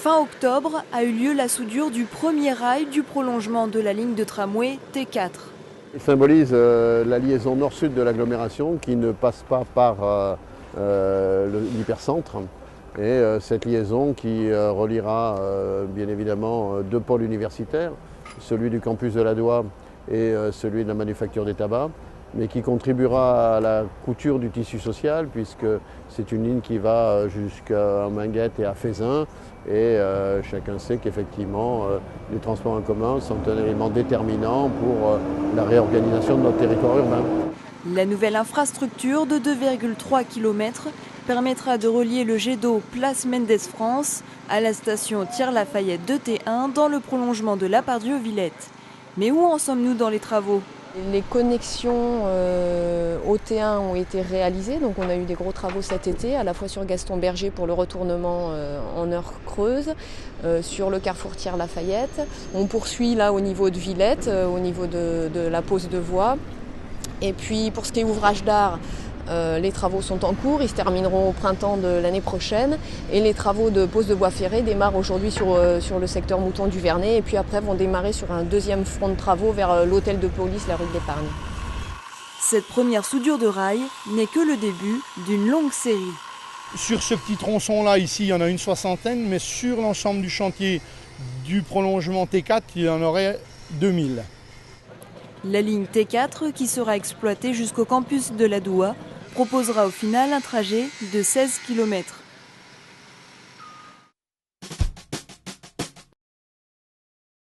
Fin octobre a eu lieu la soudure du premier rail du prolongement de la ligne de tramway T4. Il symbolise la liaison nord-sud de l'agglomération qui ne passe pas par l'hypercentre. Et cette liaison qui reliera bien évidemment deux pôles universitaires, celui du campus de la Doua et celui de la manufacture des tabacs, mais qui contribuera à la couture du tissu social puisque c'est une ligne qui va jusqu'à Minguette et à Fézin. Et chacun sait qu'effectivement les transports en commun sont un élément déterminant pour la réorganisation de notre territoire urbain. La nouvelle infrastructure de 2,3 km permettra de relier le jet d'eau Place Mendès-France à la station Thiers-Lafayette de T1 dans le prolongement de la Pardieu-Villette. Mais où en sommes-nous dans les travaux ? Les connexions au T1 ont été réalisées, donc on a eu des gros travaux cet été, à la fois sur Gaston Berger pour le retournement en heure creuse, sur le carrefour Thiers-Lafayette. On poursuit là au niveau de Villette, au niveau de la pose de voie. Et puis pour ce qui est ouvrage d'art, les travaux sont en cours, ils se termineront au printemps de l'année prochaine. Et les travaux de pose de voie ferrée démarrent aujourd'hui sur le secteur Mouton du Vernet et puis après vont démarrer sur un deuxième front de travaux vers l'hôtel de police, la rue de l'Épargne. Cette première soudure de rail n'est que le début d'une longue série. Sur ce petit tronçon-là, ici, il y en a une soixantaine, mais sur l'ensemble du chantier du prolongement T4, il y en aurait 2000. La ligne T4, qui sera exploitée jusqu'au campus de la Doua, proposera au final un trajet de 16 km.